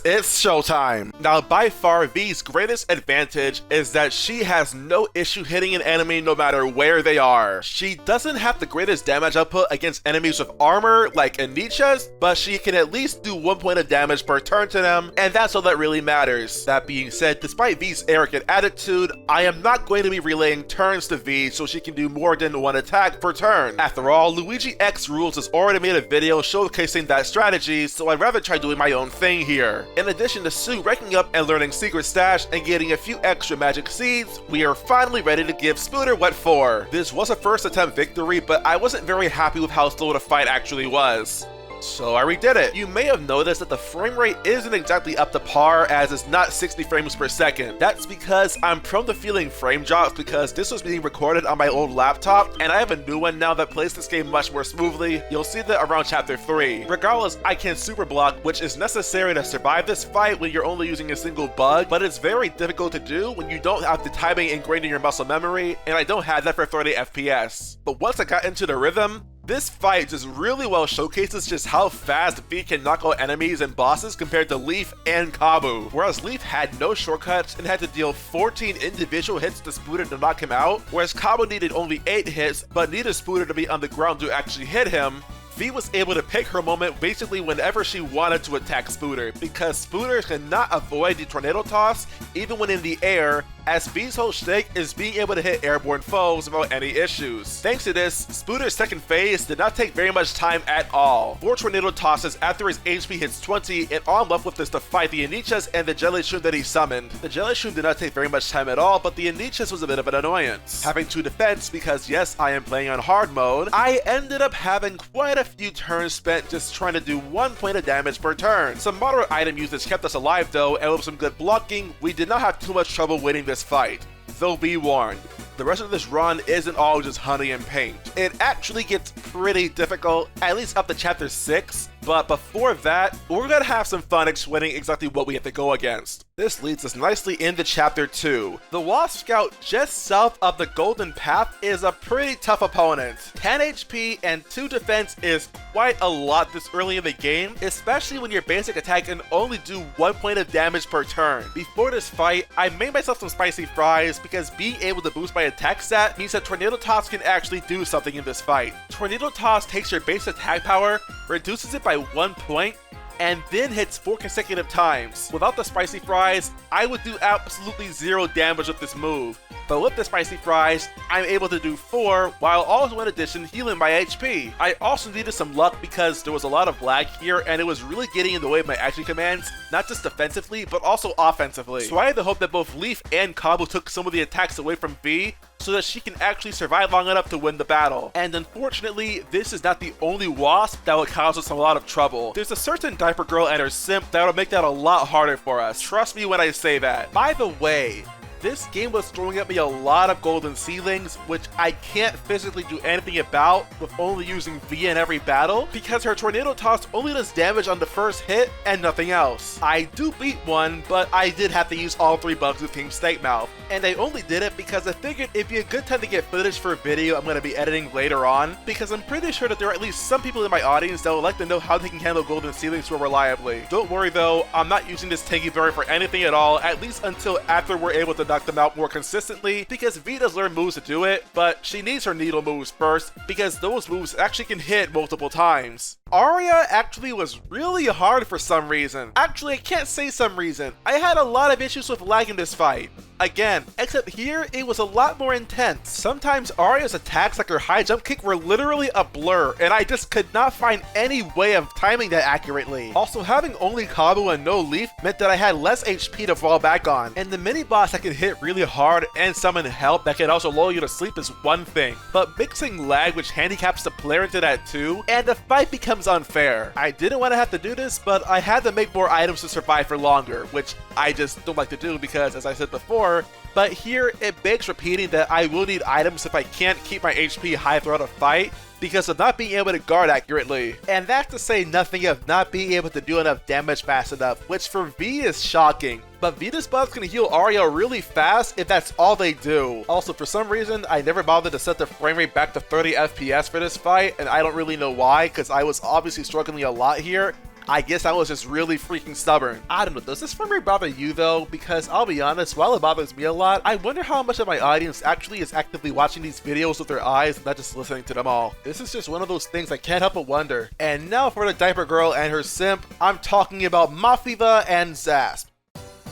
it's showtime. Now, by far, V's greatest advantage is that she has no issue hitting an enemy no matter where they are. She doesn't have the greatest damage output against enemies with armor like Anicha's, but she can at least do 1 point of damage per turn to them, and that's all that really matters. That being said, despite V's arrogant attitude, I am not going to be relaying turns to V so she can do more than 1 attack per turn. After all, Luigi X Rules has already made a video showcasing that strategy, so I'd rather try doing my own thing here. In addition to Sue ranking up and learning Secret Stash and getting a few extra magic seeds, we are finally ready to give Spooter what for. This was a first attempt victory, but I wasn't very happy with how slow the fight actually was. So I redid it. You may have noticed that the frame rate isn't exactly up to par, as it's not 60 frames per second. That's because I'm prone to feeling frame drops because this was being recorded on my old laptop, and I have a new one now that plays this game much more smoothly. You'll see that around chapter 3. Regardless, I can super block, which is necessary to survive this fight when you're only using a single bug, but it's very difficult to do when you don't have the timing ingrained in your muscle memory, and I don't have that for 30 FPS. But once I got into the rhythm, this fight just really well showcases just how fast V can knock out enemies and bosses compared to Leaf and Kabu. Whereas Leaf had no shortcuts and had to deal 14 individual hits to Spooter to knock him out, whereas Kabu needed only 8 hits but needed Spooter to be on the ground to actually hit him. V was able to pick her moment basically whenever she wanted to attack Spooter, because Spooter cannot avoid the tornado toss even when in the air, as V's whole shtick is being able to hit airborne foes without any issues. Thanks to this, Spooter's second phase did not take very much time at all. 4 tornado tosses after his HP hits 20, and all I'm left with is to fight the Anichas and the Jelly Shroom that he summoned. The Jelly Shroom did not take very much time at all, but the Anichas was a bit of an annoyance. Having 2 defense, because yes, I am playing on hard mode, I ended up having quite a few turns spent just trying to do 1 point of damage per turn. Some moderate item usage kept us alive though, and with some good blocking, we did not have too much trouble winning this fight. Though be warned, the rest of this run isn't all just honey and paint. It actually gets pretty difficult, at least up to chapter 6, but before that, we're gonna have some fun explaining exactly what we have to go against. This leads us nicely into chapter 2. The Wasp Scout just south of the Golden Path is a pretty tough opponent. 10 HP and 2 defense is quite a lot this early in the game, especially when your basic attack can only do 1 point of damage per turn. Before this fight, I made myself some spicy fries because being able to boost my attack stat means that Tornado Toss can actually do something in this fight. Tornado Toss takes your base attack power, reduces it by 1 point, and then hits 4 consecutive times. Without the spicy fries, I would do absolutely 0 damage with this move. But with the spicy fries, I'm able to do 4, while also in addition healing my HP. I also needed some luck because there was a lot of lag here and it was really getting in the way of my action commands, not just defensively, but also offensively. So I had the hope that both Leaf and Kabu took some of the attacks away from V, so that she can actually survive long enough to win the battle. And unfortunately, this is not the only wasp that will cause us a lot of trouble. There's a certain diaper girl and her simp that will make that a lot harder for us. Trust me when I say that. By the way, this game was throwing at me a lot of golden ceilings, which I can't physically do anything about with only using V in every battle, because her tornado toss only does damage on the first hit and nothing else. I do beat one, but I did have to use all 3 bugs with King Steakmouth, and I only did it because I figured it'd be a good time to get footage for a video I'm going to be editing later on, because I'm pretty sure that there are at least some people in my audience that would like to know how they can handle golden ceilings more reliably. Don't worry though, I'm not using this tanky berry for anything at all, at least until after we're able to knock them out more consistently, because V does learn moves to do it, but she needs her needle moves first, because those moves actually can hit multiple times. Aria actually was really hard for some reason. Actually, I can't say some reason. I had a lot of issues with lag in this fight. Again, except here, it was a lot more intense. Sometimes Aria's attacks like her high jump kick were literally a blur, and I just could not find any way of timing that accurately. Also, having only Kabu and no Leaf meant that I had less HP to fall back on, and the mini boss that can hit really hard and summon help that can also lull you to sleep is one thing, but mixing lag which handicaps the player into that too, and the fight becomes unfair. I didn't want to have to do this, but I had to make more items to survive for longer, which I just don't like to do because, as I said before, but here it begs repeating that I will need items if I can't keep my HP high throughout a fight because of not being able to guard accurately. And that's to say nothing of not being able to do enough damage fast enough, which for V is shocking. But Vita's buffs can heal Aria really fast if that's all they do. Also, for some reason, I never bothered to set the frame rate back to 30 FPS for this fight, and I don't really know why, because I was obviously struggling a lot here. I guess I was just really freaking stubborn. I don't know, does this frame rate bother you though? Because I'll be honest, while it bothers me a lot, I wonder how much of my audience actually is actively watching these videos with their eyes and not just listening to them all. This is just one of those things I can't help but wonder. And now for the diaper girl and her simp, I'm talking about Beeauty and Zasp.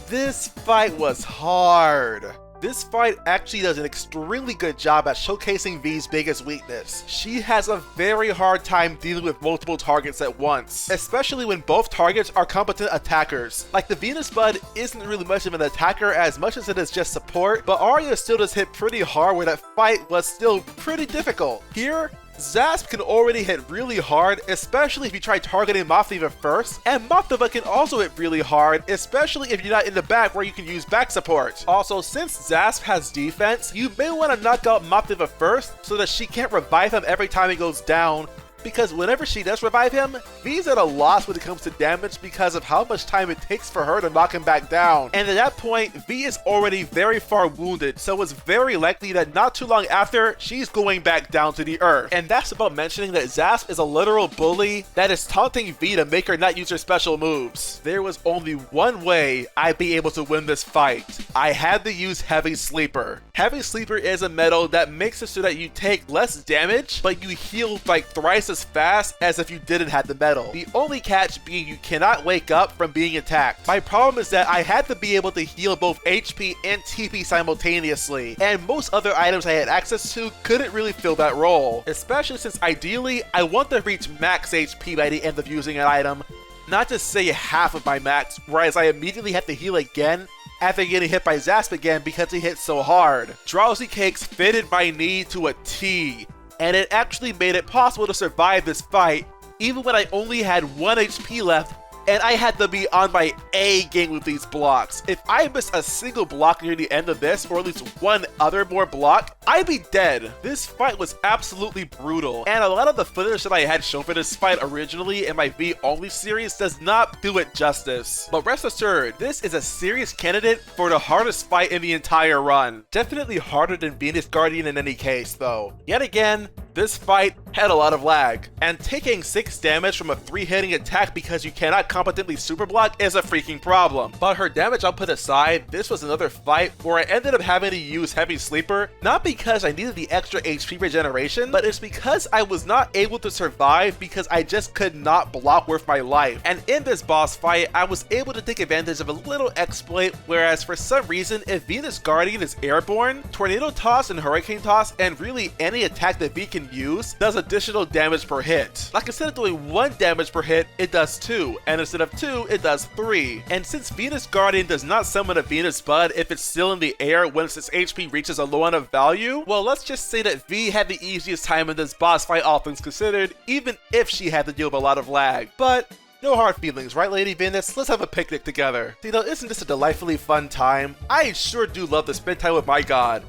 This fight was hard. This fight actually does an extremely good job at showcasing V's biggest weakness. She has a very hard time dealing with multiple targets at once, especially when both targets are competent attackers. Like, the Venus Bud isn't really much of an attacker as much as it is just support, but Arya still does hit pretty hard where that fight was still pretty difficult. Here, Zasp can already hit really hard, especially if you try targeting Beeauty first, and Beeauty can also hit really hard, especially if you're not in the back where you can use back support. Also, since Zasp has defense, you may want to knock out Beeauty first so that she can't revive him every time he goes down, because whenever she does revive him, V's at a loss when it comes to damage because of how much time it takes for her to knock him back down. And at that point, V is already very far wounded, so it's very likely that not too long after, she's going back down to the earth. And that's about mentioning that Zasp is a literal bully that is taunting V to make her not use her special moves. There was only one way I'd be able to win this fight. I had to use Heavy Sleeper. Heavy Sleeper is a medal that makes it so that you take less damage, but you heal like thrice as fast as if you didn't have the medal. The only catch being you cannot wake up from being attacked. My problem is that I had to be able to heal both HP and TP simultaneously, and most other items I had access to couldn't really fill that role, especially since ideally I want to reach max HP by the end of using an item, not just say half of my max, whereas I immediately have to heal again after getting hit by Zasp again because he hit so hard. Drowsy Cakes fitted my need to a T, and it actually made it possible to survive this fight even when I only had 1 HP left and I had to be on my A game with these blocks. If I missed a single block near the end of this, or at least one other more block, I'd be dead. This fight was absolutely brutal, and a lot of the footage that I had shown for this fight originally in my Vi Only series does not do it justice. But rest assured, this is a serious candidate for the hardest fight in the entire run. Definitely harder than Venus Guardian in any case though. Yet again, this fight had a lot of lag, and taking 6 damage from a 3-hitting attack because you cannot competently super block is a freaking problem. But her damage output aside, this was another fight where I ended up having to use Heavy Sleeper, not because I needed the extra HP regeneration, but it's because I was not able to survive because I just could not block worth my life. And in this boss fight, I was able to take advantage of a little exploit, whereas for some reason, if Venus Guardian is airborne, Tornado Toss and Hurricane Toss, and really any attack that V can use, does additional damage per hit. Like, instead of doing 1 damage per hit, it does 2, and instead of 2, it does 3. And since Venus Guardian does not summon a Venus Bud if it's still in the air once its HP reaches a low enough value, well, let's just say that V had the easiest time in this boss fight, all things considered, even if she had to deal with a lot of lag. But no hard feelings, right, Lady Venus? Let's have a picnic together. See, though, isn't this a delightfully fun time? I sure do love to spend time with my god.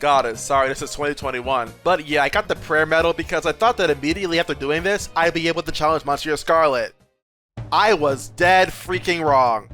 Goddess, sorry, this is 2021. But yeah, I got the prayer medal because I thought that immediately after doing this, I'd be able to challenge Monsieur Scarlet. I was dead freaking wrong.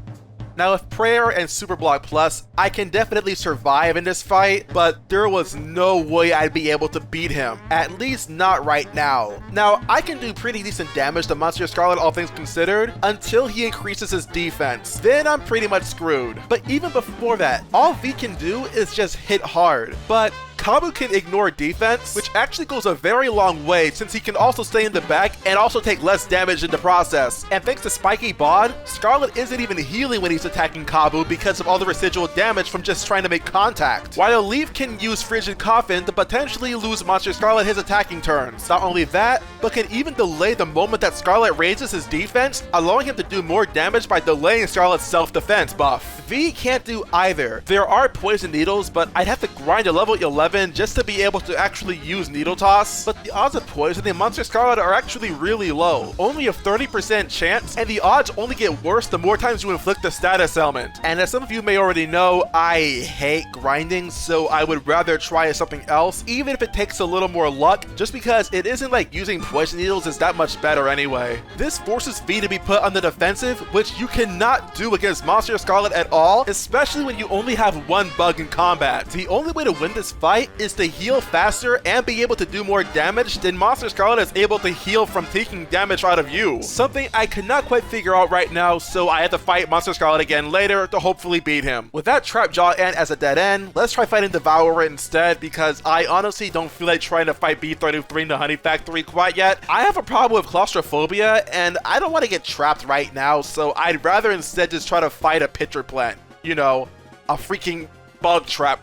Now, with Prayer and Super Block Plus, I can definitely survive in this fight, but there was no way I'd be able to beat him. At least not right now. Now, I can do pretty decent damage to Monsieur Scarlet, all things considered, until he increases his defense. Then I'm pretty much screwed. But even before that, all V can do is just hit hard. But Kabu can ignore defense, which actually goes a very long way since he can also stay in the back and also take less damage in the process. And thanks to Spiky Bod, Scarlet isn't even healing when he's attacking Kabu because of all the residual damage from just trying to make contact. While Leaf can use Frigid Coffin to potentially lose Monsieur Scarlet his attacking turns. Not only that, but can even delay the moment that Scarlet raises his defense, allowing him to do more damage by delaying Scarlet's self-defense buff. V can't do either. There are poison needles, but I'd have to grind to level 11 just to be able to actually use Needle Toss, but the odds of poisoning Monsieur Scarlet are actually really low, only a 30% chance, and the odds only get worse the more times you inflict the status ailment. And as some of you may already know, I hate grinding, so I would rather try something else, even if it takes a little more luck, just because it isn't like using poison needles is that much better anyway. This forces V to be put on the defensive, which you cannot do against Monsieur Scarlet at all, especially when you only have 1 bug in combat. The only way to win this fight fight is to heal faster and be able to do more damage than Monster Scarlet is able to heal from taking damage out of you. Something I could not quite figure out right now, so I had to fight Monster Scarlet again later to hopefully beat him. With that Trapjaw Ant as a dead end, let's try fighting Devourer instead, because I honestly don't feel like trying to fight B33 in the Honey Factory quite yet. I have a problem with claustrophobia, and I don't want to get trapped right now, so I'd rather instead just try to fight a pitcher plant. You know, a freaking bug trap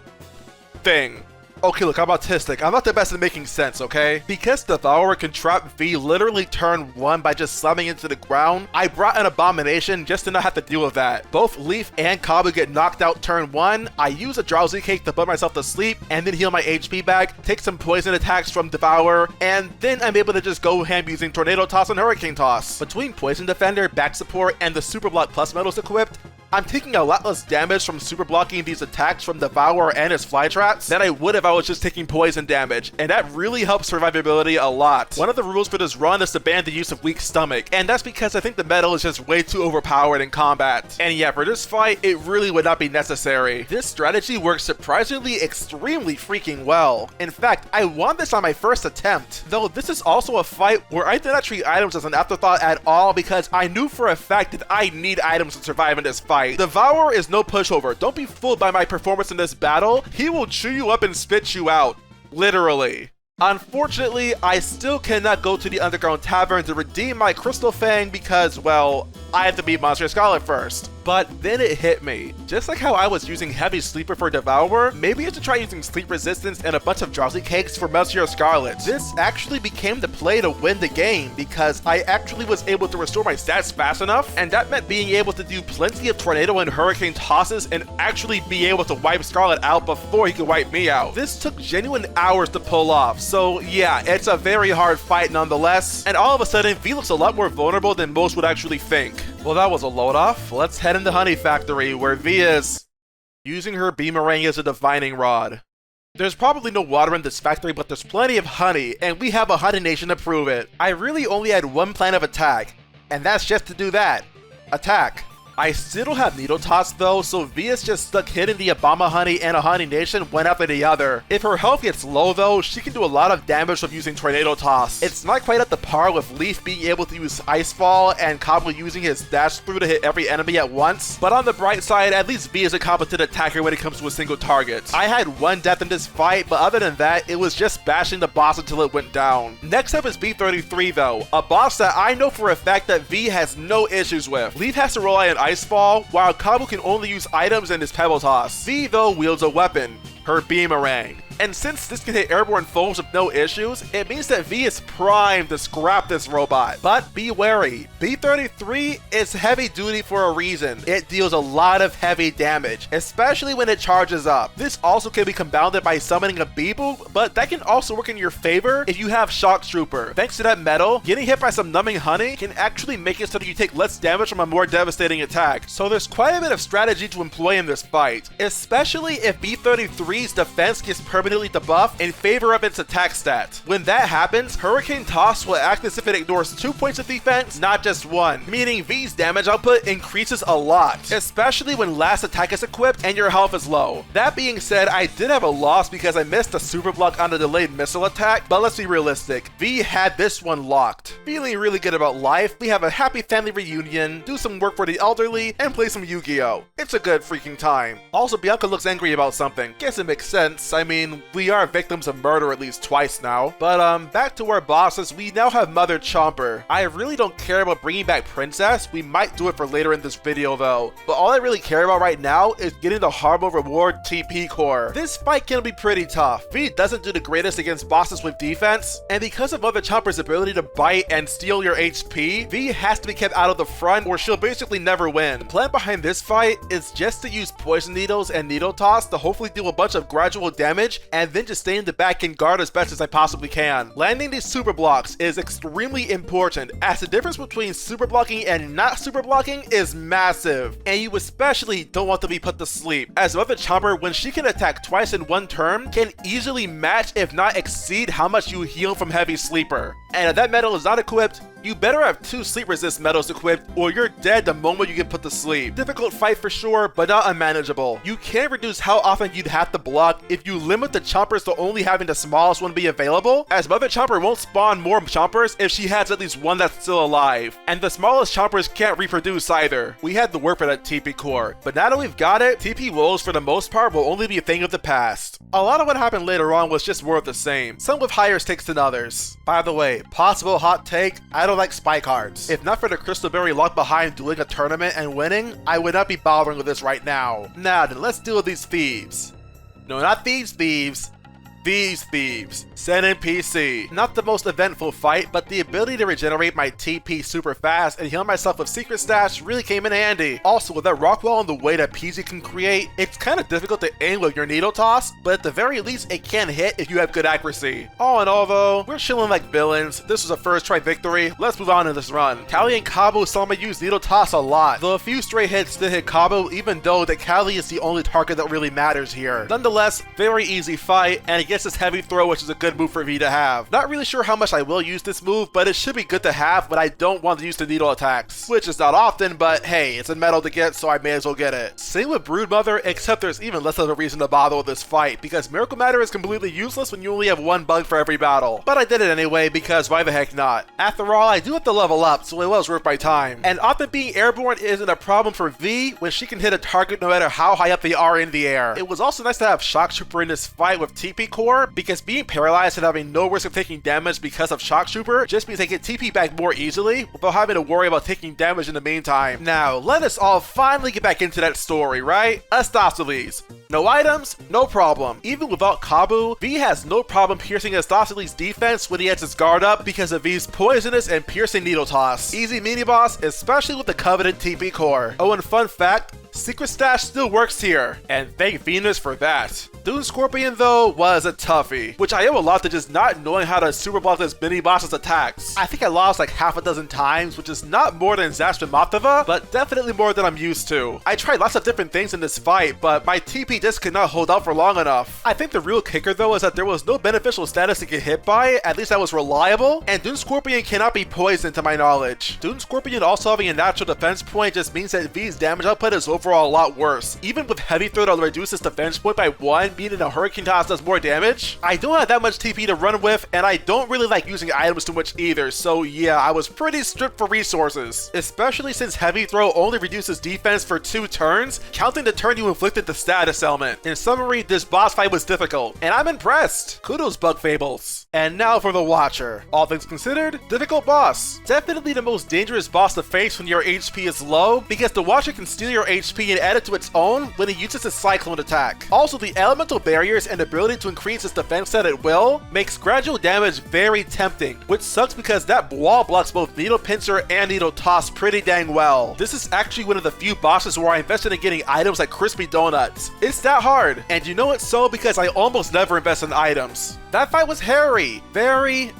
thing. Okay, look, I'm autistic. I'm not the best at making sense, okay? Because Devourer can trap V literally turn 1 by just slamming into the ground, I brought an Abomination just to not have to deal with that. Both Leaf and Kabu get knocked out turn 1, I use a Drowsy Cake to put myself to sleep, and then heal my HP back, take some poison attacks from Devourer, and then I'm able to just go ham using Tornado Toss and Hurricane Toss. Between Poison Defender, Back Support, and the Super Block Plus medals equipped, I'm taking a lot less damage from super blocking these attacks from Devourer and his fly traps than I would if I was just taking poison damage, and that really helps survivability a lot. One of the rules for this run is to ban the use of Weak Stomach, and that's because I think the medal is just way too overpowered in combat. And yeah, for this fight, it really would not be necessary. This strategy works surprisingly extremely freaking well. In fact, I won this on my first attempt, though this is also a fight where I did not treat items as an afterthought at all because I knew for a fact that I need items to survive in this fight. Devourer is no pushover. Don't be fooled by my performance in this battle. He will chew you up and spit you out. Literally. Unfortunately, I still cannot go to the Underground Tavern to redeem my Crystal Fang because, well, I had to beat Monster Scarlet first. But then it hit me. Just like how I was using Heavy Sleeper for Devourer, maybe I should try using Sleep Resistance and a bunch of Drowsy Cakes for Melchior Scarlet. This actually became the play to win the game because I actually was able to restore my stats fast enough, and that meant being able to do plenty of Tornado and Hurricane tosses and actually be able to wipe Scarlet out before he could wipe me out. This took genuine hours to pull off, so yeah, it's a very hard fight nonetheless, and all of a sudden V looks a lot more vulnerable than most would actually think. Well, that was a load off. Let's head into Honey Factory, where V is using her Beemarang as a divining rod. There's probably no water in this factory, but there's plenty of honey, and we have a honey nation to prove it. I really only had one plan of attack, and that's just to do that. Attack. I still don't have Needle Toss though, so V is just stuck hitting the Obama Honey and a Honey Nation one after the other. If her health gets low though, she can do a lot of damage from using Tornado Toss. It's not quite at the par with Leaf being able to use Ice Fall and Cobble using his dash through to hit every enemy at once, but on the bright side, at least V is a competent attacker when it comes to a single target. I had one death in this fight, but other than that, it was just bashing the boss until it went down. Next up is B33 though, a boss that I know for a fact that V has no issues with. Leaf has to rely on Ice Fall, while Kabu can only use items and his Pebble Toss. V though wields a weapon, her Beemarang. And since this can hit airborne foes with no issues, it means that V is primed to scrap this robot. But be wary, B33 is heavy duty for a reason. It deals a lot of heavy damage, especially when it charges up. This also can be compounded by summoning a Beeble, but that can also work in your favor if you have Shock Trooper. Thanks to that medal, getting hit by some numbing honey can actually make it so that you take less damage from a more devastating attack. So there's quite a bit of strategy to employ in this fight, especially if B33's defense gets permanently debuffed in favor of its attack stat. When that happens, Hurricane Toss will act as if it ignores 2 points of defense, not just 1, meaning V's damage output increases a lot, especially when last attack is equipped and your health is low. That being said, I did have a loss because I missed a super block on the delayed missile attack, but let's be realistic, V had this one locked. Feeling really good about life, we have a happy family reunion, do some work for the elderly, and play some Yu-Gi-Oh! It's a good freaking time. Also, Bianca looks angry about something. Guess it makes sense. I mean, we are victims of murder at least twice now. But back to our bosses, we now have Mother Chomper. I really don't care about bringing back Princess. We might do it for later in this video though. But all I really care about right now is getting the Harbo Reward TP core. This fight can be pretty tough. V doesn't do the greatest against bosses with defense, and because of Mother Chomper's ability to bite and steal your HP, V has to be kept out of the front or she'll basically never win. The plan behind this fight is just to use Poison Needles and Needle Toss to hopefully deal a bunch of gradual damage and then just stay in the back and guard as best as I possibly can. Landing these super blocks is extremely important, as the difference between super blocking and not super blocking is massive, and you especially don't want to be put to sleep, as Mother Chomper, when she can attack twice in one turn, can easily match if not exceed how much you heal from Heavy Sleeper. and if that medal is not equipped, you better have 2 sleep resist medals equipped or you're dead the moment you get put to sleep. Difficult fight for sure, but not unmanageable. You can reduce how often you'd have to block if you limit the chompers to only having the smallest one be available, as Mother Chomper won't spawn more chompers if she has at least one that's still alive. And the smallest chompers can't reproduce either. We had to work for that TP core, but now that we've got it, TP rolls for the most part will only be a thing of the past. A lot of what happened later on was just more of the same, some with higher stakes than others. By the way, possible hot take, I don't like spy cards. If not for the crystal berry locked behind doing a tournament and winning, I would not be bothering with this right now. Now then, let's deal with these thieves. No, not thieves. Thieves. Send in PC. Not the most eventful fight, but the ability to regenerate my TP super fast and heal myself with secret stash really came in handy. Also, with that rock wall and the way that PZ can create, it's kind of difficult to aim with your needle toss, but at the very least it can hit if you have good accuracy. All in all though, we're chilling like villains. This was a first try victory. Let's move on in this run. Callie and Cabo saw me use needle toss a lot, though a few stray hits did hit Cabo, even though that Callie is the only target that really matters here. Nonetheless, very easy fight, and it gets this heavy throw, which is a good move for V to have. Not really sure how much I will use this move, but it should be good to have, but I don't want to use the needle attacks, which is not often, but hey, it's a medal to get, so I may as well get it. Same with Broodmother, except there's even less of a reason to bother with this fight, because Miracle Matter is completely useless when you only have 1 bug for every battle. But I did it anyway, because why the heck not? After all, I do have to level up, so it was worth my time. And often being airborne isn't a problem for V when she can hit a target no matter how high up they are in the air. It was also nice to have Shock Trooper in this fight with TP Core, because being paralyzed and having no risk of taking damage because of Shock Trooper just means I get TP back more easily without having to worry about taking damage in the meantime. Now, let us all finally get back into that story, right? Astophiles. No items, no problem. Even without Kabu, V has no problem piercing Astophiles' defense when he has his guard up because of V's poisonous and piercing needle toss. Easy mini boss, especially with the coveted TP core. Oh, and fun fact, Secret Stash still works here, and thank Venus for that. Dune Scorpion though was a toughie, which I owe a lot to just not knowing how to super block this mini boss's attacks. I think I lost like half a dozen times, which is not more than Zastrin Matava, but definitely more than I'm used to. I tried lots of different things in this fight, but my TP just could not hold out for long enough. I think the real kicker though is that there was no beneficial status to get hit by, at least that was reliable, and Dune Scorpion cannot be poisoned to my knowledge. Dune Scorpion also having a natural defense point just means that V's damage output is overall a lot worse. Even with Heavy Throw that reduces defense point by 1, meaning a Hurricane Toss does more damage, I don't have that much TP to run with, and I don't really like using items too much either, so yeah, I was pretty stripped for resources. Especially since Heavy Throw only reduces defense for 2 turns, counting the turn you inflicted the status element. In summary, this boss fight was difficult, and I'm impressed. Kudos, Bug Fables. And now for the Watcher. All things considered, difficult boss. Definitely the most dangerous boss to face when your HP is low, because the Watcher can steal your HP and add it to its own when it uses its Cyclone attack. Also, the elemental barriers and ability to increase its defense set at will makes gradual damage very tempting, which sucks because that wall blocks both Needle Pincer and Needle Toss pretty dang well. This is actually one of the few bosses where I invested in getting items like Crispy Donuts. It's that hard, and you know it's so because I almost never invest in items. That fight was hairy. Very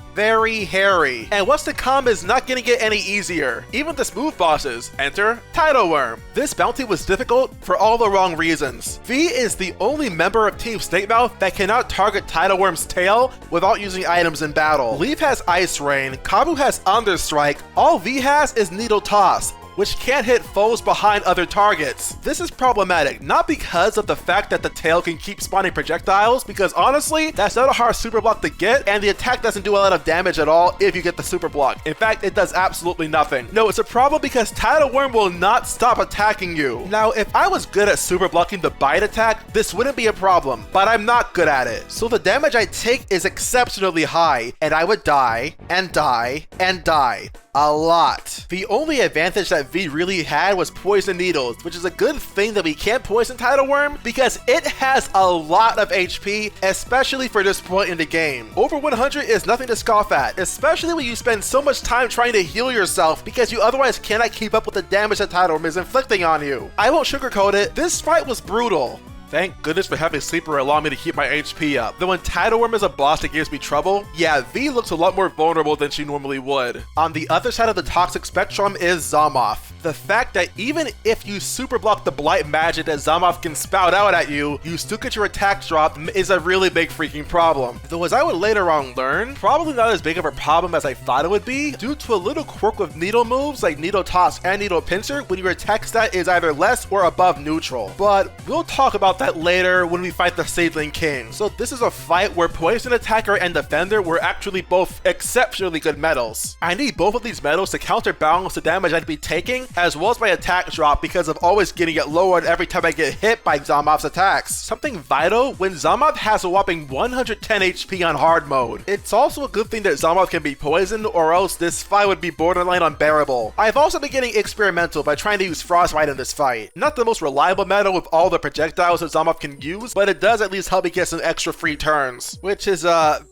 hairy. And what's to come is not gonna get any easier. Even the smooth bosses. Enter Tidal Wyrm. This bounty was difficult for all the wrong reasons. V is the only member of Team Snatemouth that cannot target Tidal Wyrm's tail without using items in battle. Leaf has Ice Rain, Kabu has Understrike, all V has is Needle Toss, which can't hit foes behind other targets. This is problematic, not because of the fact that the tail can keep spawning projectiles, because honestly, that's not a hard super block to get, and the attack doesn't do a lot of damage at all if you get the super block. In fact, it does absolutely nothing. No, it's a problem because Tidal Wyrm will not stop attacking you. Now, if I was good at super blocking the bite attack, this wouldn't be a problem, but I'm not good at it. So the damage I take is exceptionally high, and I would die, and die, and die. A lot. The only advantage that V really had was Poison Needles, which is a good thing that we can't poison Tidal Wyrm because it has a lot of HP, especially for this point in the game. Over 100 is nothing to scoff at, especially when you spend so much time trying to heal yourself because you otherwise cannot keep up with the damage that Tidal Wyrm is inflicting on you. I won't sugarcoat it, this fight was brutal. Thank goodness for having Sleeper allow me to keep my HP up. Though when Tidal Wyrm is a boss that gives me trouble, yeah, Vi looks a lot more vulnerable than she normally would. On the other side of the toxic spectrum is Zomoth. The fact that even if you super block the blight magic that Zomoth can spout out at you, you still get your attack drop is a really big freaking problem. Though as I would later on learn, probably not as big of a problem as I thought it would be, due to a little quirk with needle moves like Needle Toss and Needle Pincer when your attack stat is either less or above neutral. But we'll talk about that later when we fight the Seedling King. So this is a fight where Poison Attacker and Defender were actually both exceptionally good medals. I need both of these medals to counterbalance the damage I'd be taking, as well as my attack drop because of always getting it lowered every time I get hit by Zomoth's attacks. Something vital when Zomoth has a whopping 110 HP on hard mode. It's also a good thing that Zomoth can be poisoned, or else this fight would be borderline unbearable. I've also been getting experimental by trying to use Frostbite in this fight. Not the most reliable medal with all the projectiles that Zomoth can use, but it does at least help me get some extra free turns, which is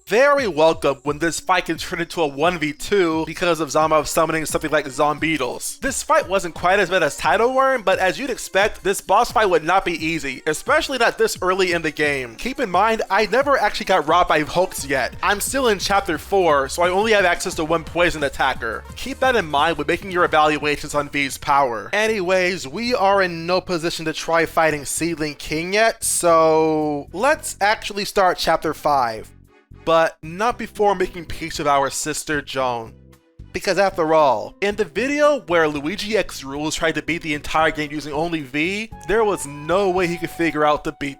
very welcome when this fight can turn into a 1v2 because of Zomoth summoning something like Zombeetles. This fight wasn't quite as bad as Tidal Wyrm, but as you'd expect, this boss fight would not be easy, especially not this early in the game. Keep in mind, I never actually got robbed by hooks yet. I'm still in chapter 4, so I only have access to one poison attacker. Keep that in mind when making your evaluations on Vi's power. Anyways, we are in no position to try fighting Seedling King yet, so let's actually start chapter 5. But not before making peace with our sister Joan. Because after all, in the video where Luigi X Rules tried to beat the entire game using only Vi, there was no way he could figure out to beat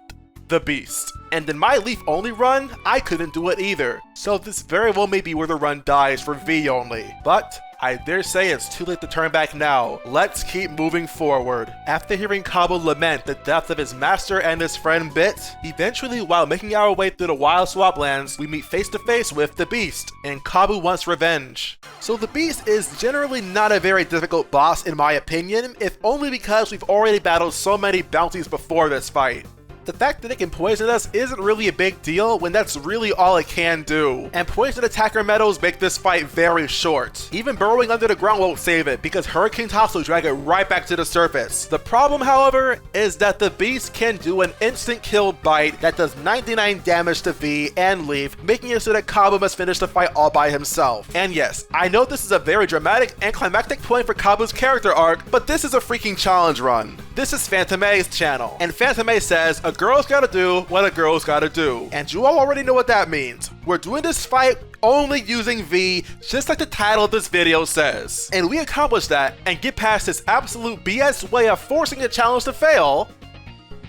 the Beast. And in my Leaf Only run, I couldn't do it either. So this very well may be where the run dies for Vi Only. But I dare say it's too late to turn back now. Let's keep moving forward. After hearing Kabu lament the death of his master and his friend Bit, eventually while making our way through the wild swamplands, we meet face to face with the Beast, and Kabu wants revenge. So the Beast is generally not a very difficult boss in my opinion, if only because we've already battled so many bounties before this fight. The fact that it can poison us isn't really a big deal when that's really all it can do. And poison attacker medals make this fight very short. Even burrowing under the ground won't save it because Hurricane Toss will drag it right back to the surface. The problem, however, is that the Beast can do an instant kill bite that does 99 damage to Vi and Leaf, making it so that Kabu must finish the fight all by himself. And yes, I know this is a very dramatic and climactic point for Kabu's character arc, but this is a freaking challenge run. This is Phantom A's channel, and Phantom A says a girl's gotta do what a girl's gotta do. And you all already know what that means. We're doing this fight only using Vi, just like the title of this video says. And we accomplish that and get past this absolute BS way of forcing the challenge to fail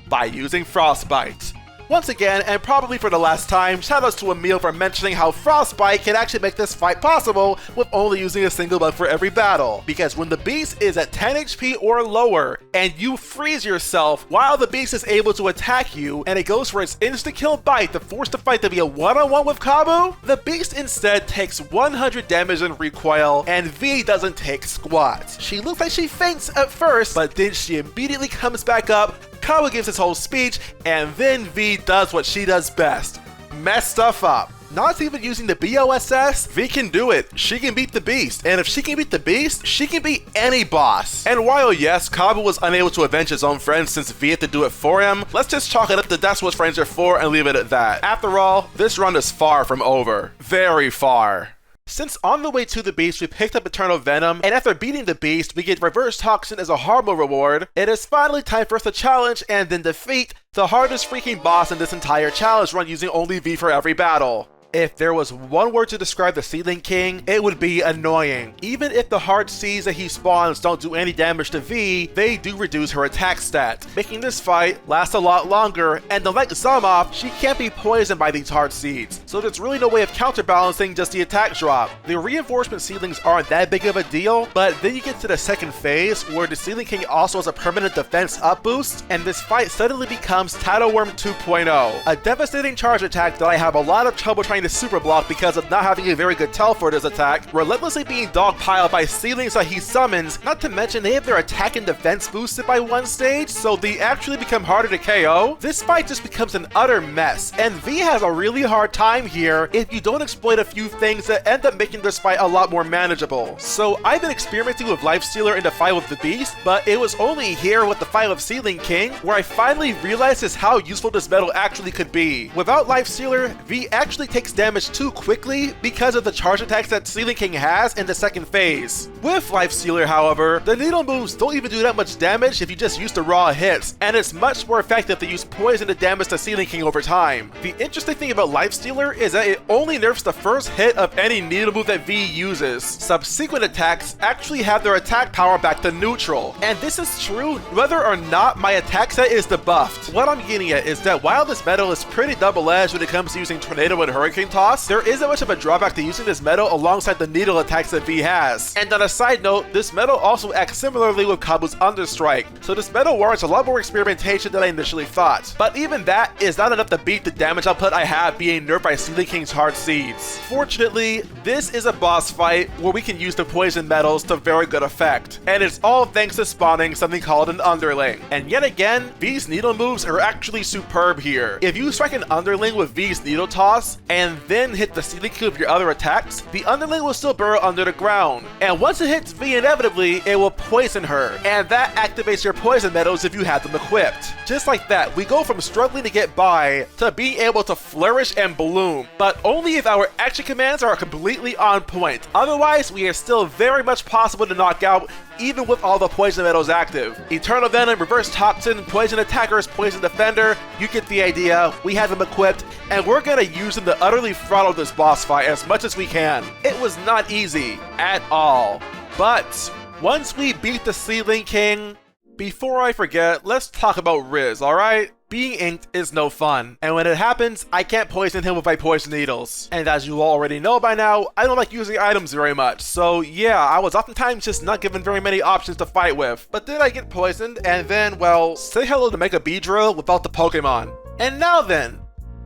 by using Frostbite. Once again, and probably for the last time, shoutouts to Emil for mentioning how Frostbite can actually make this fight possible with only using a single bug for every battle. Because when the Beast is at 10 HP or lower, and you freeze yourself while the Beast is able to attack you, and it goes for its insta-kill bite to force the fight to be a one-on-one with Kabu, the Beast instead takes 100 damage in recoil, and Vi doesn't take squat. She looks like she faints at first, but then she immediately comes back up, Kabu gives his whole speech, and then Vi does what she does best, mess stuff up. Not even using the BOSS, Vi can do it. She can beat the Beast, and if she can beat the Beast, she can beat any boss. And while yes, Kabu was unable to avenge his own friends since Vi had to do it for him, let's just chalk it up that that's what friends are for and leave it at that. After all, this run is far from over. Very far. Since on the way to the Beast we picked up Eternal Venom, and after beating the Beast we get Reverse Toxin as a hard mode reward, it is finally time for us to challenge and then defeat the hardest freaking boss in this entire challenge run using only Vi for every battle. If there was one word to describe the Seedling King, it would be annoying. Even if the hard seeds that he spawns don't do any damage to Vi, they do reduce her attack stat, making this fight last a lot longer, and unlike Zomoth, she can't be poisoned by these hard seeds, so there's really no way of counterbalancing just the attack drop. The reinforcement seedlings aren't that big of a deal, but then you get to the second phase, where the Seedling King also has a permanent defense up boost, and this fight suddenly becomes Tidal Wyrm 2.0, a devastating charge attack that I have a lot of trouble trying trying to super block because of not having a very good tell for this attack, relentlessly being dogpiled by ceilings that he summons, not to mention they have their attack and defense boosted by one stage, so they actually become harder to KO. This fight just becomes an utter mess, and V has a really hard time here if you don't exploit a few things that end up making this fight a lot more manageable. So I've been experimenting with Lifestealer in the fight with the Beast, but it was only here with the fight with Ceiling King where I finally realized just how useful this medal actually could be. Without Lifestealer, V actually takes damage too quickly because of the charge attacks that Ceiling King has in the second phase. With Lifestealer, however, the needle moves don't even do that much damage if you just use the raw hits, and it's much more effective to use poison to damage the Ceiling King over time. The interesting thing about Lifestealer is that it only nerfs the first hit of any needle move that V uses. Subsequent attacks actually have their attack power back to neutral, and this is true whether or not my attack set is debuffed. What I'm getting at is that while this medal is pretty double-edged when it comes to using Tornado and Hurricane Toss, there isn't much of a drawback to using this medal alongside the needle attacks that V has. And on a side note, this medal also acts similarly with Kabu's Understrike, so this medal warrants a lot more experimentation than I initially thought. But even that is not enough to beat the damage output I have being nerfed by Ceiling King's Hard Seeds. Fortunately, this is a boss fight where we can use the poison medals to very good effect, and it's all thanks to spawning something called an underling. And yet again, V's needle moves are actually superb here. If you strike an underling with V's needle toss and then hit the Ceiling King with your other attacks, the underling will still burrow under the ground, and once it hits V inevitably, it will poison her, and that activates your poison medals if you have them equipped. Just like that, we go from struggling to get by to being able to flourish and bloom, but only if our action commands are completely on point. Otherwise, we are still very much possible to knock out even with all the poison medals active. Eternal Venom, Reverse Toxin, Poison Attackers, Poison Defender, you get the idea. We have them equipped, and we're gonna use them to utterly throttle this boss fight as much as we can. It was not easy at all, but once we beat the Ceiling King, before I forget, let's talk about Riz, alright? Being inked is no fun, and when it happens, I can't poison him with my poison needles. And as you already know by now, I don't like using items very much, so yeah, I was oftentimes just not given very many options to fight with. But then I get poisoned, and then, well, say hello to make a Beedrill without the Pokemon. And now then,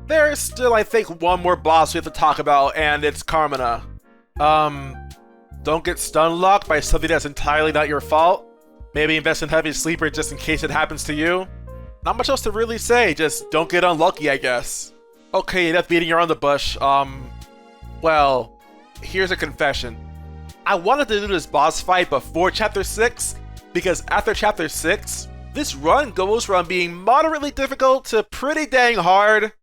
there's still I think one more boss we have to talk about, and it's Carmina. Don't get stun locked by something that's entirely not your fault. Maybe invest in Heavy Sleeper just in case it happens to you. Not much else to really say, just don't get unlucky, I guess. Okay, enough beating around the bush. Well, here's a confession. I wanted to do this boss fight before Chapter 6, because after Chapter 6, this run goes from being moderately difficult to pretty dang hard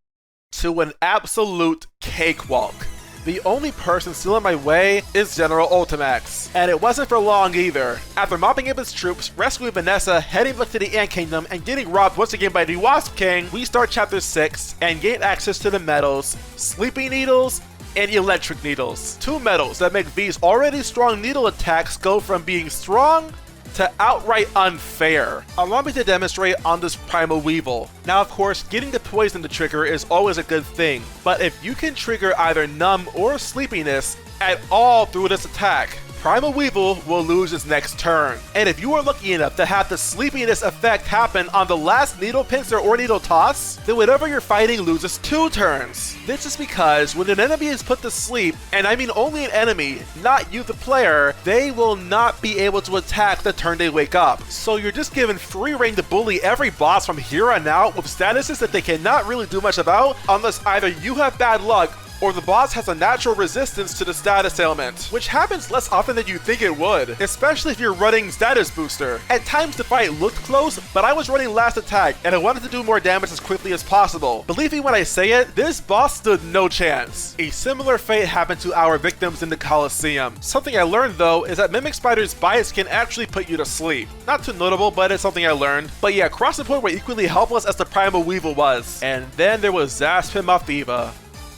to an absolute cakewalk. The only person still in my way is General Ultimax, and it wasn't for long either. After mopping up his troops, rescuing Vanessa, heading back to the Ant Kingdom, and getting robbed once again by the Wasp King, we start Chapter 6 and gain access to the medals, Sleeping Needles, and Electric Needles. Two medals that make V's already strong needle attacks go from being strong to outright unfair. Allow me to demonstrate on this Primal Weevil. Now of course, getting the poison to trigger is always a good thing, but if you can trigger either Numb or Sleepiness at all through this attack, Primal Weevil will lose its next turn. And if you are lucky enough to have the Sleepiness effect happen on the last Needle Pincer or Needle Toss, then whatever you're fighting loses 2 turns. This is because when an enemy is put to sleep, and I mean only an enemy, not you the player, they will not be able to attack the turn they wake up. So you're just given free reign to bully every boss from here on out with statuses that they cannot really do much about unless either you have bad luck or the boss has a natural resistance to the status ailment, which happens less often than you think it would, especially if you're running status booster. At times the fight looked close, but I was running last attack and I wanted to do more damage as quickly as possible. Believe me when I say it, this boss stood no chance. A similar fate happened to our victims in the Coliseum. Something I learned though is that Mimic Spider's bites can actually put you to sleep. Not too notable, but it's something I learned. But yeah, Cross and Point were equally helpless as the Primal Weevil was. And then there was Zasp and Mafiva.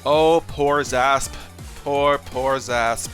Oh, poor Zasp. Poor Zasp.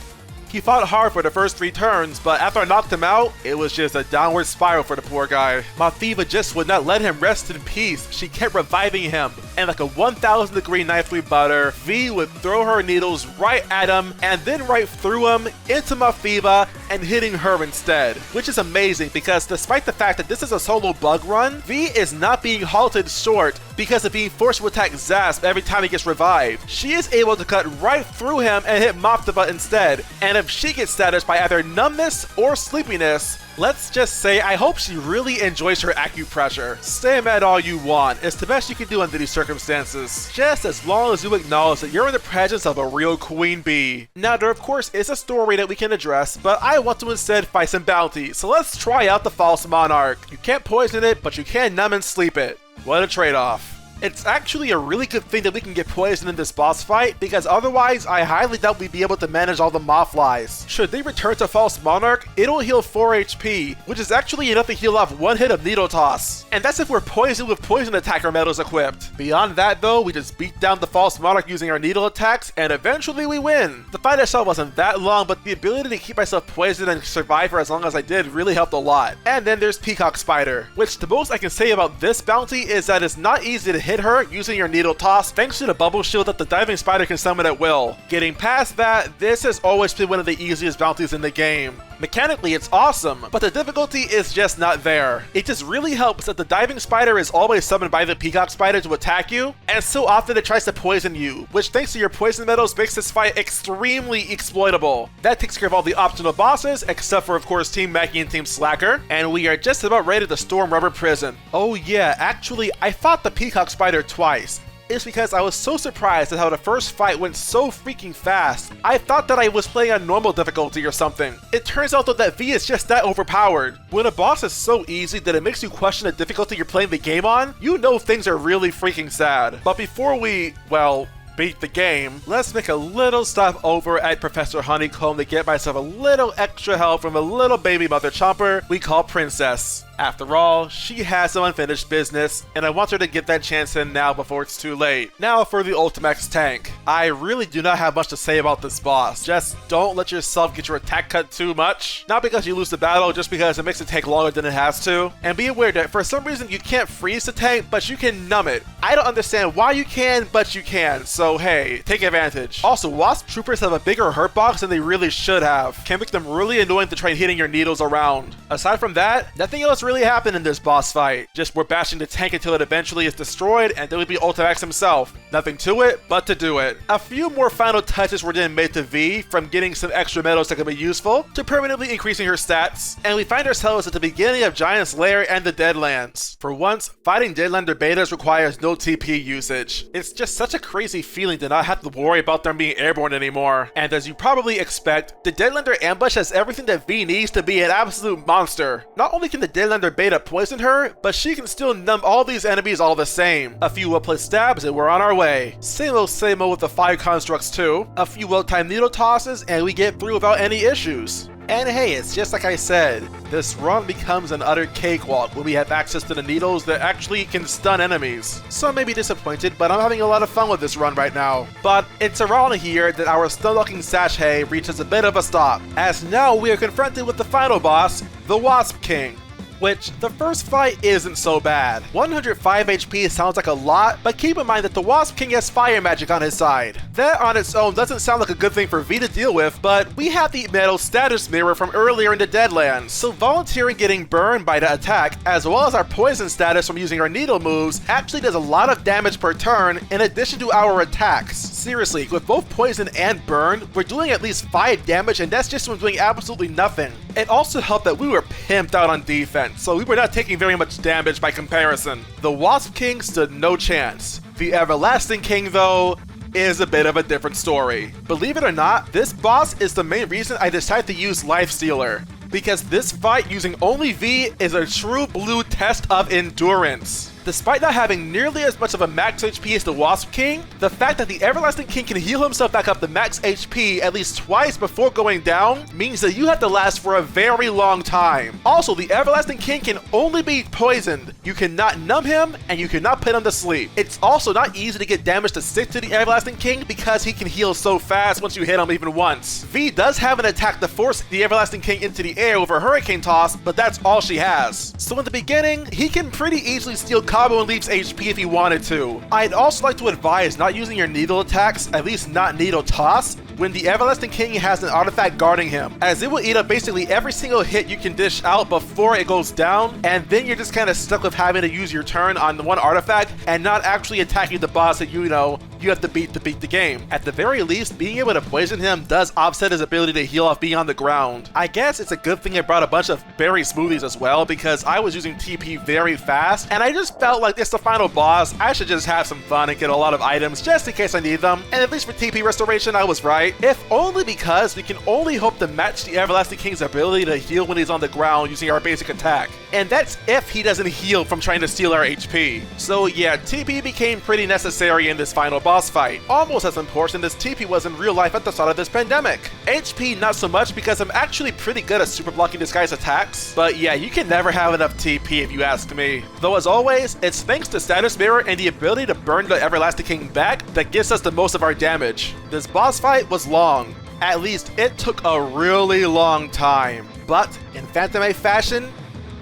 He fought hard for the first 3 turns, but after I knocked him out, it was just a downward spiral for the poor guy. Mafiva just would not let him rest in peace. She kept reviving him, and like a 1000 degree knife through butter, V would throw her needles right at him, and then right through him, into Mafiva, and hitting her instead, which is amazing because despite the fact that this is a solo bug run, V is not being halted short because of being forced to attack Zasp every time he gets revived. She is able to cut right through him and hit Mothdiva instead, and if she gets status by either numbness or sleepiness, let's just say I hope she really enjoys her acupressure. Stay mad all you want, it's the best you can do under these circumstances, just as long as you acknowledge that you're in the presence of a real queen bee. Now there of course is a story that we can address, but I want to instead fight some bounty, so let's try out the False Monarch. You can't poison it, but you can numb and sleep it. What a trade-off. It's actually a really good thing that we can get poisoned in this boss fight, because otherwise I highly doubt we'd be able to manage all the Mothflies. Should they return to False Monarch, it'll heal 4 HP, which is actually enough to heal off 1 hit of Needle Toss. And that's if we're poisoned with Poison Attacker medals equipped. Beyond that though, we just beat down the False Monarch using our needle attacks, and eventually we win. The fight itself wasn't that long, but the ability to keep myself poisoned and survive for as long as I did really helped a lot. And then there's Peacock Spider, which the most I can say about this bounty is that it's not easy to hit her using your needle toss thanks to the bubble shield that the diving spider can summon at will. Getting past that, this has always been one of the easiest bounties in the game. Mechanically it's awesome, but the difficulty is just not there. It just really helps that the diving spider is always summoned by the peacock spider to attack you, and so often it tries to poison you, which thanks to your poison medals makes this fight extremely exploitable. That takes care of all the optional bosses, except for of course Team Mackie and Team Slacker, and we are just about ready to storm Rubber Prison. Oh yeah, actually I fought the peacock spider twice. It's because I was so surprised at how the first fight went so freaking fast. I thought that I was playing on normal difficulty or something. It turns out though that V is just that overpowered. When a boss is so easy that it makes you question the difficulty you're playing the game on, you know things are really freaking sad. But before we, well, beat the game, let's make a little stop over at Professor Honeycomb to get myself a little extra help from a little baby mother chomper we call Princess. After all, she has some unfinished business, and I want her to get that chance in now before it's too late. Now for the Ultimax tank. I really do not have much to say about this boss. Just don't let yourself get your attack cut too much. Not because you lose the battle, just because it makes it take longer than it has to. And be aware that for some reason you can't freeze the tank, but you can numb it. I don't understand why you can, but you can, so hey, take advantage. Also, Wasp Troopers have a bigger hurt box than they really should have. Can make them really annoying to try hitting your needles around. Aside from that, nothing else really happened in this boss fight. Just we're bashing the tank until it eventually is destroyed, and then we'd be Ultimax himself. Nothing to it, but to do it. A few more final touches were then made to V, from getting some extra medals that could be useful, to permanently increasing her stats, and we find ourselves at the beginning of Giant's Lair and the Deadlands. For once, fighting Deadlander betas requires no TP usage. It's just such a crazy feeling to not have to worry about them being airborne anymore. And as you probably expect, the Deadlander ambush has everything that V needs to be an absolute monster. Not only can the Deadlander beta poison her, but she can still numb all these enemies all the same. A few well-placed stabs and we're on our way. Same old with the fire constructs too. A few well-timed needle tosses and we get through without any issues. And hey, it's just like I said, this run becomes an utter cakewalk when we have access to the needles that actually can stun enemies. Some may be disappointed, but I'm having a lot of fun with this run right now. But it's around here that our stun-locking Sashay reaches a bit of a stop, as now we are confronted with the final boss, the Wasp King. Which, the first fight isn't so bad. 105 HP sounds like a lot, but keep in mind that the Wasp King has fire magic on his side. That on its own doesn't sound like a good thing for V to deal with, but we have the metal status mirror from earlier in the Deadlands, so volunteering getting burned by the attack, as well as our poison status from using our needle moves, actually does a lot of damage per turn in addition to our attacks. Seriously, with both poison and burn, we're doing at least 5 damage, and that's just from doing absolutely nothing. It also helped that we were pimped out on defense, so we were not taking very much damage by comparison. The Wasp King stood no chance. The Everlasting King, though, is a bit of a different story. Believe it or not, this boss is the main reason I decided to use Lifestealer, because this fight using only V is a true blue test of endurance. Despite not having nearly as much of a max HP as the Wasp King, the fact that the Everlasting King can heal himself back up to max HP at least twice before going down means that you have to last for a very long time. Also, the Everlasting King can only be poisoned. You cannot numb him, and you cannot put him to sleep. It's also not easy to get damage to stick to the Everlasting King because he can heal so fast once you hit him even once. V does have an attack to force the Everlasting King into the air with a Hurricane Toss, but that's all she has. So in the beginning, he can pretty easily steal combo and leaves HP if he wanted to. I'd also like to advise not using your needle attacks, at least not needle toss, when the Everlasting King has an artifact guarding him, as it will eat up basically every single hit you can dish out before it goes down, and then you're just kind of stuck with having to use your turn on the one artifact and not actually attacking the boss that you have to beat the game. At the very least, being able to poison him does offset his ability to heal off being on the ground. I guess it's a good thing I brought a bunch of berry smoothies as well, because I was using TP very fast, and I just felt like it's the final boss, I should just have some fun and get a lot of items just in case I need them. And at least for TP restoration, I was right. If only because we can only hope to match the Everlasting King's ability to heal when he's on the ground using our basic attack. And that's if he doesn't heal from trying to steal our HP. So yeah, TP became pretty necessary in this final boss fight. Almost as important as TP was in real life at the start of this pandemic. HP not so much, because I'm actually pretty good at super blocking this guy's attacks. But yeah, you can never have enough TP if you ask me. Though as always, it's thanks to Status Mirror and the ability to burn the Everlasting King back that gives us the most of our damage. This boss fight was long. At least it took a really long time. But in Phantom A fashion,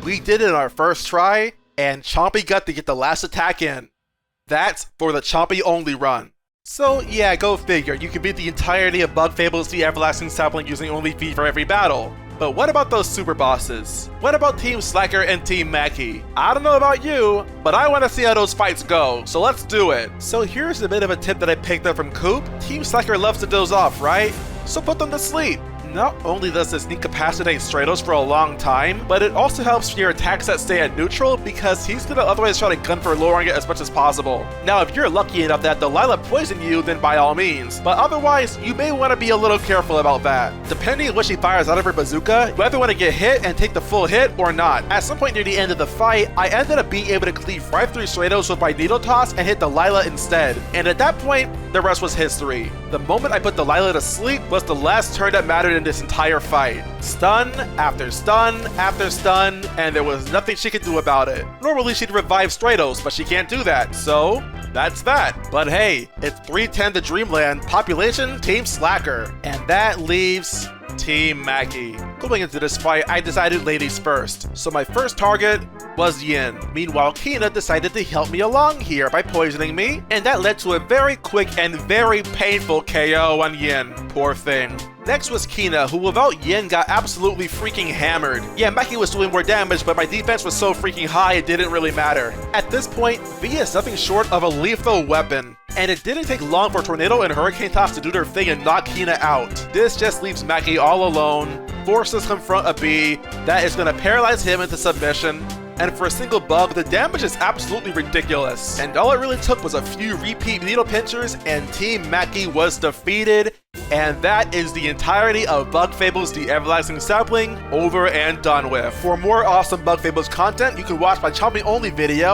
we did it in our first try, and Chompy got to get the last attack in. That's for the Chompy only run. So yeah, go figure, you can beat the entirety of Bug Fables The Everlasting Sapling using only V for every battle. But what about those super bosses? What about Team Slacker and Team Mackie? I don't know about you, but I want to see how those fights go, so let's do it. So here's a bit of a tip that I picked up from Coop. Team Slacker loves to doze off, right? So put them to sleep. Not only does this incapacitate Stratos for a long time, but it also helps your attack set stay at neutral, because he's gonna otherwise try to gun for lowering it as much as possible. Now if you're lucky enough that Delilah poisoned you, then by all means, but otherwise you may want to be a little careful about that. Depending on what she fires out of her bazooka, you either want to get hit and take the full hit or not. At some point near the end of the fight, I ended up being able to cleave right through Stratos with my needle toss and hit Delilah instead, and at that point, the rest was history. The moment I put Delilah to sleep was the last turn that mattered in this entire fight. Stun after stun after stun, and there was nothing she could do about it. Normally she'd revive Stratos, but she can't do that, so that's that. But hey, it's 310 to Dreamland, population Team Slacker, and that leaves Team Mackie. Going into this fight, I decided ladies first, so my first target was Yin. Meanwhile, Kina decided to help me along here by poisoning me, and that led to a very quick and very painful KO on Yin. Poor thing. Next was Kina, who without Yin got absolutely freaking hammered. Yeah, Mackie was doing more damage, but my defense was so freaking high it didn't really matter. At this point, V is nothing short of a lethal weapon, and it didn't take long for Tornado and Hurricane Toss to do their thing and knock Kina out. This just leaves Mackie all alone, forced to confront a bee that is going to paralyze him into submission. And for a single bug, the damage is absolutely ridiculous. And all it really took was a few repeat needle pinchers and Team Mackie was defeated. And that is the entirety of Bug Fables The Everlasting Sapling over and done with. For more awesome Bug Fables content, you can watch my Chompy only video.